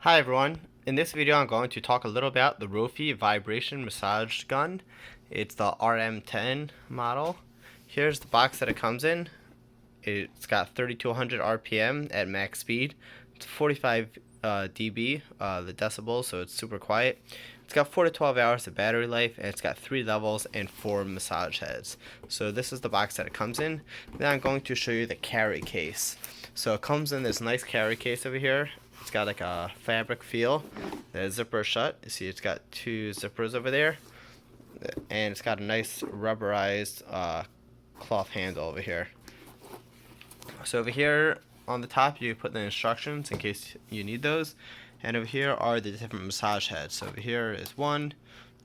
Hi everyone, in this video I'm going to talk a little about the Roffie vibration massage gun. It's the Rm10 model. Here's the box that it comes in. It's got 3200 RPM at max speed. It's 45 dB, the decibels, so it's super quiet. It's got 4 to 12 hours of battery life, and it's got 3 levels and 4 massage heads. So this is the box that it comes in. Then I'm going to show you the carry case. So it comes in this nice carry case over here. It's got like a fabric feel. The zipper shut. You see it's got 2 zippers over there. And it's got a nice rubberized cloth handle over here. So over here on the top you put the instructions in case you need those. And over here are the different massage heads. So over here is one.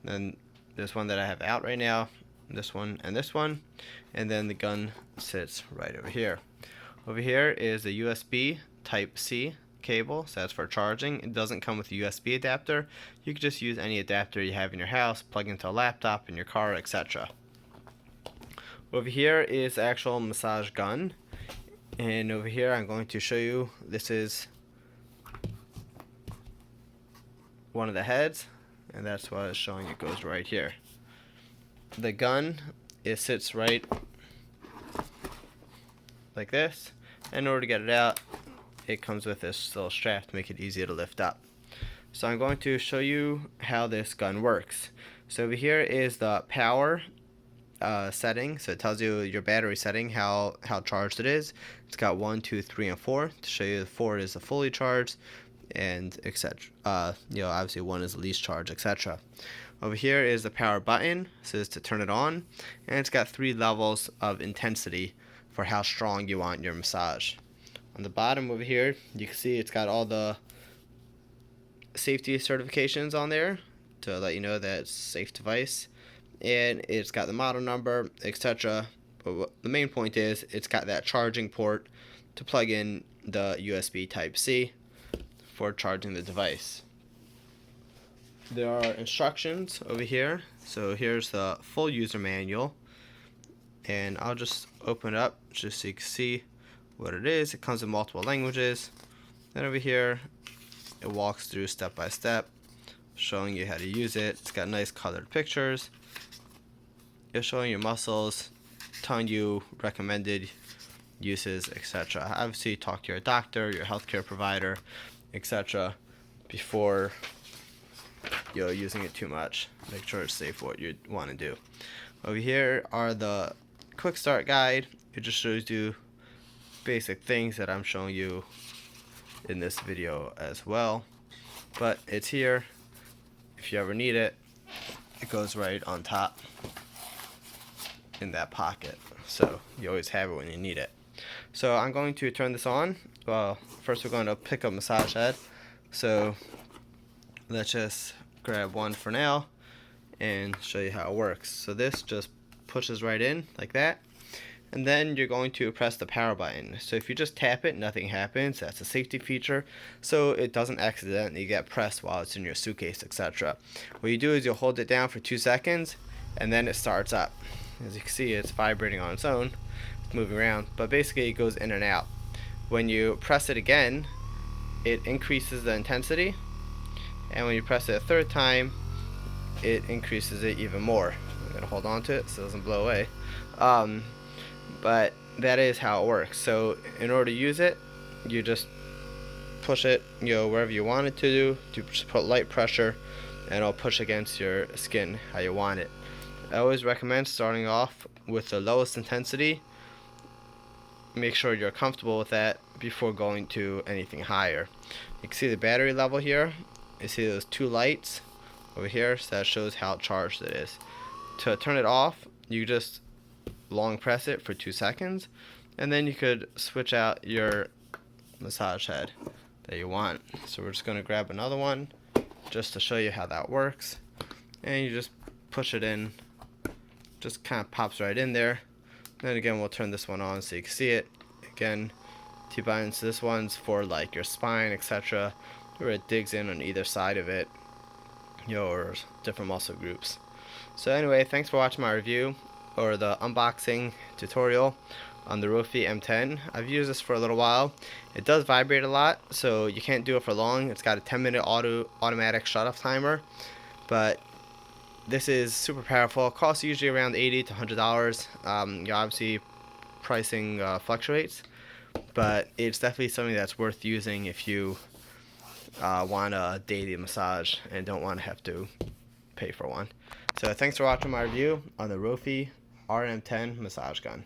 Then there's one that I have out right now. This one and this one. And then the gun sits right over here. Over here is the USB Type-C cable, so that's for charging. It doesn't come with a USB adapter. You can just use any adapter you have in your house, plug into a laptop, in your car, etc. Over here is the actual massage gun, and over here I'm going to show you, this is one of the heads, and that's what it's showing. It goes right here. The gun, it sits right like this, and in order to get it out, it comes with this little strap to make it easier to lift up. So I'm going to show you how this gun works. So over here is the power setting. So it tells you your battery setting, how charged it is. It's got 1, 2, 3, and 4 to show you the 4 is the fully charged, and etc. Obviously 1 is the least charged, etc. Over here is the power button, so it's to turn it on, and it's got 3 levels of intensity for how strong you want your massage. On the bottom over here, you can see it's got all the safety certifications on there to let you know that it's a safe device, and it's got the model number, etc. But the main point is it's got that charging port to plug in the USB Type-C for charging the device. There are instructions over here. So here's the full user manual, and I'll just open it up just so you can see what it is. It comes in multiple languages. Then over here it walks through step by step, showing you how to use it. It's got nice colored pictures. It's showing your muscles, telling you recommended uses, etc. Obviously talk to your doctor, your healthcare provider, etc. before using it too much. Make sure it's safe for what you want to do. Over here are the quick start guide. It just shows you basic things that I'm showing you in this video as well, but it's here if you ever need it. It goes right on top in that pocket, so you always have it when you need it. So I'm going to turn this on. Well, first we're going to pick up massage head, so let's just grab one for now and show you how it works. So this just pushes right in like that, and then you're going to press the power button. So if you just tap it, nothing happens. That's a safety feature, so it doesn't accidentally get pressed while it's in your suitcase, etc. What you do is you'll hold it down for 2 seconds, and then it starts up. As you can see, it's vibrating on its own. It's moving around, but basically it goes in and out. When you press it again, it increases the intensity, and when you press it a third time, it increases it even more. I'm gonna hold on to it so it doesn't blow away. But that is how it works. So in order to use it, you just push it, wherever you want it to do. You just put light pressure, and it'll push against your skin how you want it. I always recommend starting off with the lowest intensity. Make sure you're comfortable with that before going to anything higher. You can see the battery level here. You see those 2 lights over here, so that shows how charged it is. To turn it off, you just long press it for 2 seconds, and then you could switch out your massage head that you want. So we're just going to grab another one just to show you how that works, and you just push it in, just kind of pops right in there. Then again, we'll turn this one on so you can see it. Again, 2 buttons. This one's for like your spine, etc., where it digs in on either side of it, or different muscle groups. So anyway, thanks for watching my review or the unboxing tutorial on the Roffie M10. I've used this for a little while. It does vibrate a lot, so you can't do it for long. It's got a 10-minute automatic shut-off timer, but this is super powerful. It costs usually around $80 to $100. Obviously, pricing fluctuates, but it's definitely something that's worth using if you want a daily massage and don't want to have to pay for one. So thanks for watching my review on the Roffie Rm10 massage gun.